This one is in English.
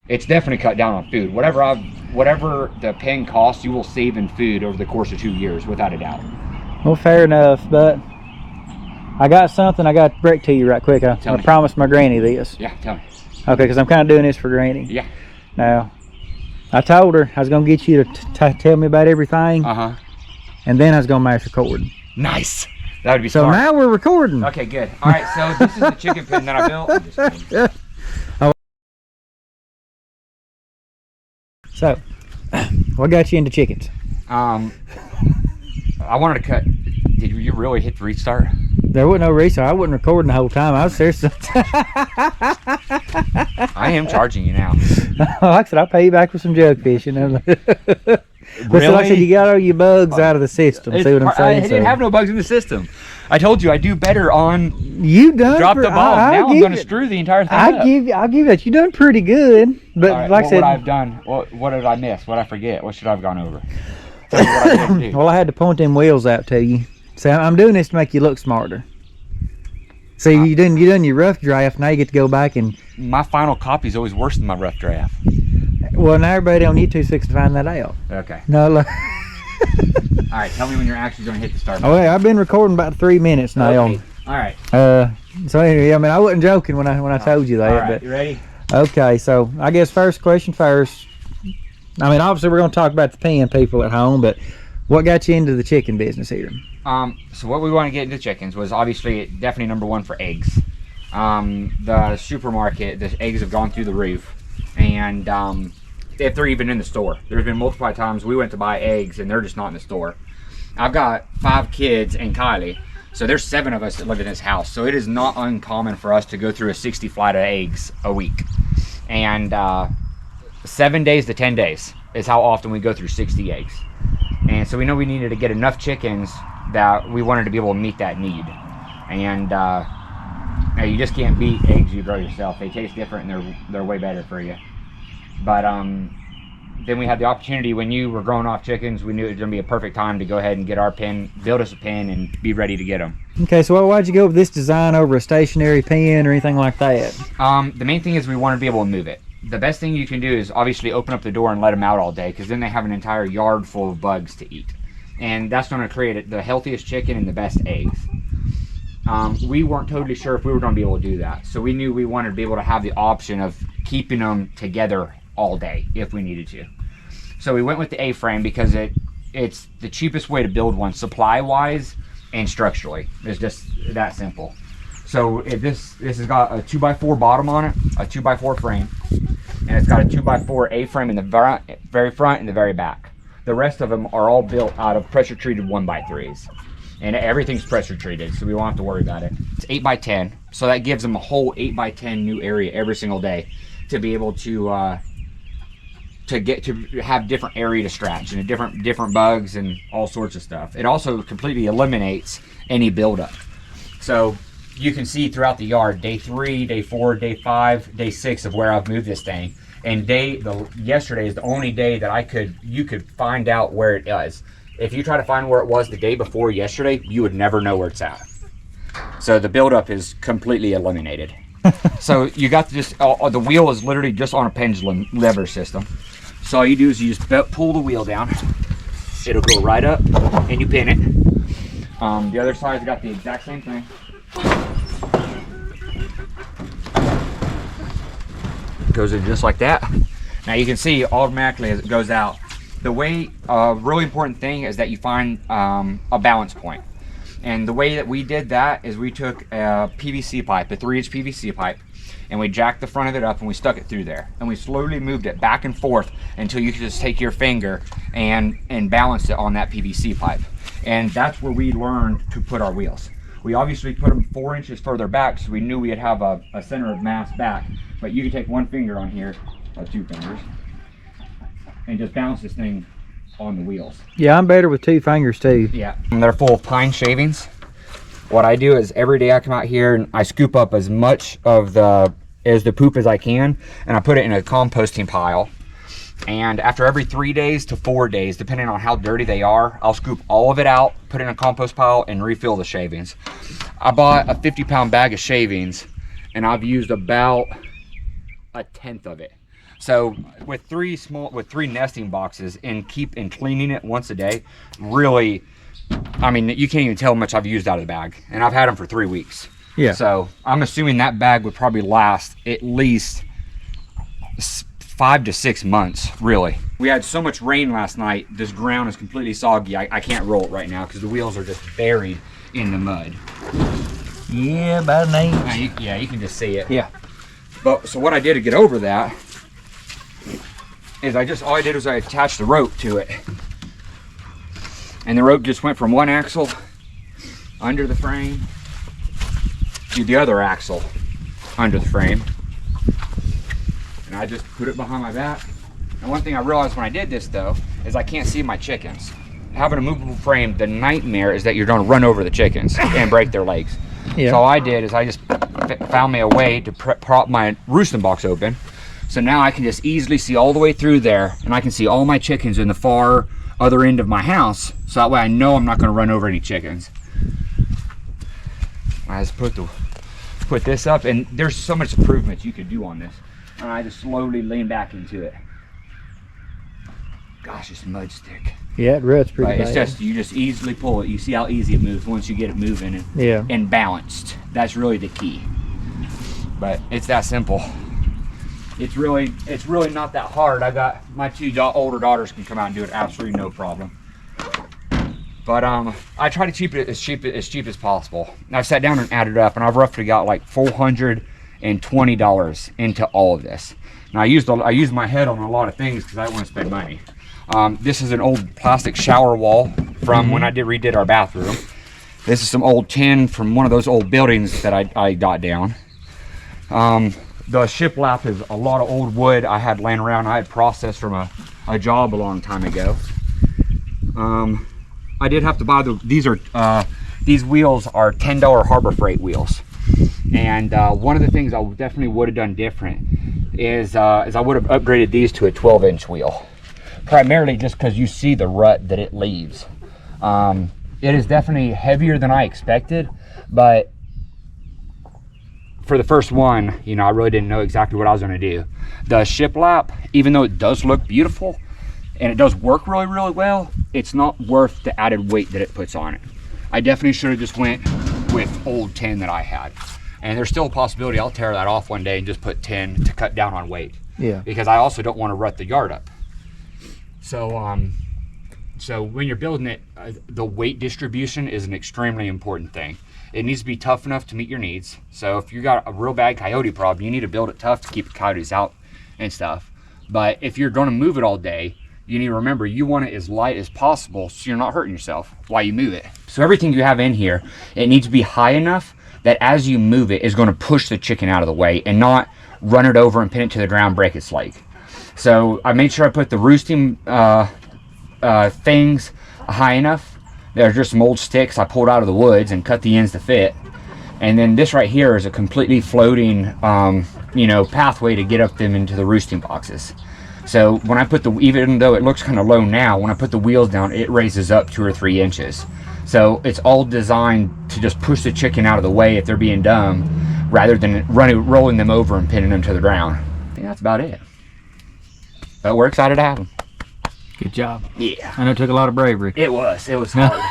it's definitely cut down on food. Whatever the pen costs, you will save in food over the course of 2 years, without a doubt. Well, fair enough, but I got something I got to break to you right quick. I promised my granny this. Yeah, tell me. Okay, because I'm kind of doing this for granny. Yeah. Now, I told her I was going to get you to tell me about everything. And then I was going to mash record. Nice. That would be so smart. Now we're recording. Okay, good. All right, so this is the chicken pen that I built. I'm just kidding. So, what got you into chickens? I wanted to cut. Did you really hit the restart? There wasn't no restart. I wasn't recording the whole time. I was serious. I am charging you now. Like I said, I'll pay you back for some jug fishing. Really? But so like I said, you got all your bugs out of the system. See what I'm saying? I didn't have no bugs in the system. I told you I do better on drop the ball. Now I'm going to screw the entire thing up. I'll give you that. You done pretty good. But right, like I said, what I've done, what did I miss? What did I forget? What should I have gone over? Tell me what I didn't do. Well, I had to point them wheels out to you. So I'm doing this to make you look smarter. See, you done your rough draft. Now you get to go back and. My final copy is always worse than my rough draft. Well, now everybody on YouTube can find that out. Okay. No, look. All right, tell me when you're actually going to hit the start button. Oh, yeah, I've been recording about 3 minutes now. Okay. All right. So anyway, I mean, I wasn't joking when I told you that. All right, but, you ready? Okay, so I guess first question first. I mean, obviously we're going to talk about the pen people at home, but what got you into the chicken business here? So what we want to get into chickens was obviously definitely number one for eggs. The supermarket, the eggs have gone through the roof, and if they're even in the store. There's been multiple times we went to buy eggs and they're just not in the store. I've got 5 kids and Kylie, so there's 7 of us that live in this house. So it is not uncommon for us to go through a 60 flight of eggs a week. And 7 days to 10 days is how often we go through 60 eggs. And so we know we needed to get enough chickens that we wanted to be able to meet that need. And you just can't beat eggs you grow yourself. They taste different and they're way better for you. But then we had the opportunity when you were growing off chickens, we knew it was going to be a perfect time to go ahead and get our pen, build us a pen, and be ready to get them. Okay, so why'd you go with this design over a stationary pen or anything like that? The main thing is we want to be able to move it. The best thing you can do is obviously open up the door and let them out all day, because then they have an entire yard full of bugs to eat. And that's going to create the healthiest chicken and the best eggs. We weren't totally sure if we were going to be able to do that. So we knew we wanted to be able to have the option of keeping them together all day if we needed to. So we went with the A-frame because it's the cheapest way to build one supply wise and structurally. It's just that simple. So this has got a 2x4 bottom on it, a 2x4 frame, and it's got a 2x4 A-frame in the very front and the very back. The rest of them are all built out of pressure treated 1x3s, and everything's pressure treated, so we won't have to worry about it. It's 8x10, so that gives them a whole 8x10 new area every single day to be able to have different area to scratch and different bugs and all sorts of stuff. It also completely eliminates any buildup. So you can see throughout the yard, day 3, day 4, day 5, day 6 of where I've moved this thing. And yesterday is the only day that you could find out where it is. If you try to find where it was the day before yesterday, you would never know where it's at. So the buildup is completely eliminated. So you got the wheel is literally just on a pendulum lever system. So all you do is you just pull the wheel down. It'll go right up and you pin it. The other side's got the exact same thing. Goes in just like that. Now you can see automatically as it goes out. The way, really important thing is that you find a balance point. And the way that we did that is we took a PVC pipe, a 3-inch PVC pipe, and we jacked the front of it up and we stuck it through there. And we slowly moved it back and forth until you could just take your finger and balance it on that PVC pipe. And that's where we learned to put our wheels. We obviously put them 4 inches further back so we knew we'd have a center of mass back. But you can take one finger on here, or 2 fingers, and just balance this thing on the wheels. Yeah, I'm better with 2 fingers too. Yeah, and they're full of pine shavings. What I do is every day I come out here and I scoop up as much of the poop as I can, and I put it in a composting pile. And after every 3 days to 4 days, depending on how dirty they are, I'll scoop all of it out, put it in a compost pile, and refill the shavings. I bought a 50-pound bag of shavings, and I've used about 1/10 of it. So with three nesting boxes and cleaning it once a day, really, I mean, you can't even tell how much I've used out of the bag, and I've had them for 3 weeks. Yeah. So I'm assuming that bag would probably last at least 5 to 6 months, really. We had so much rain last night, this ground is completely soggy. I can't roll it right now because the wheels are just buried in the mud. Yeah, about an inch. Yeah, you can just see it. Yeah. But so what I did to get over that is all I did was I attached the rope to it. And the rope just went from one axle under the frame to the other axle under the frame. And I just put it behind my back. And one thing I realized when I did this though, is I can't see my chickens. Having a movable frame, the nightmare is that you're gonna run over the chickens and break their legs. Yeah. So all I did is I just found me a way to prop my roosting box open. So now I can just easily see all the way through there, and I can see all my chickens in the far other end of my house. So that way I know I'm not gonna run over any chickens. I just put this up, and there's so much improvements you could do on this. And I just slowly lean back into it. Gosh, it's mud stick. Yeah, it ruts pretty bad. It's just, you just easily pull it. You see how easy it moves once you get it moving and balanced. That's really the key. But it's that simple. It's really not that hard. I got my 2 older daughters can come out and do it absolutely no problem. But I try to keep it as cheap as possible. And I've sat down and added up, and I've roughly got like $420 into all of this. Now I used my head on a lot of things because I don't want to spend money. This is an old plastic shower wall from when I redid our bathroom. This is some old tin from one of those old buildings that I got down. The shiplap is a lot of old wood I had laying around. I had processed from a job a long time ago. I did have to buy these wheels are $10 Harbor Freight wheels. And one of the things I definitely would have done different is I would have upgraded these to a 12-inch wheel. Primarily just because you see the rut that it leaves. It is definitely heavier than I expected, but for the first one, you know, I really didn't know exactly what I was going to do. The shiplap, even though it does look beautiful and it does work really, really well, it's not worth the added weight that it puts on it. I definitely should have just went with old tin that I had. And there's still a possibility I'll tear that off one day and just put tin to cut down on weight. Yeah. Because I also don't want to rut the yard up. So, so when you're building it, the weight distribution is an extremely important thing. It needs to be tough enough to meet your needs. So if you got a real bad coyote problem, you need to build it tough to keep the coyotes out and stuff. But if you're going to move it all day, you need to remember you want it as light as possible so you're not hurting yourself while you move it. So everything you have in here, it needs to be high enough that as you move it, is going to push the chicken out of the way and not run it over and pin it to the ground, break its leg. So I made sure I put the roosting things high enough. There's just some old sticks I pulled out of the woods and cut the ends to fit. And then this right here is a completely floating, you know, pathway to get up them into the roosting boxes. So when I put even though it looks kind of low now, when I put the wheels down, it raises up 2 or 3 inches. So it's all designed to just push the chicken out of the way if they're being dumb, rather than rolling them over and pinning them to the ground. I think that's about it. But we're excited to have them. Good job. Yeah. I know it took a lot of bravery. It was hard.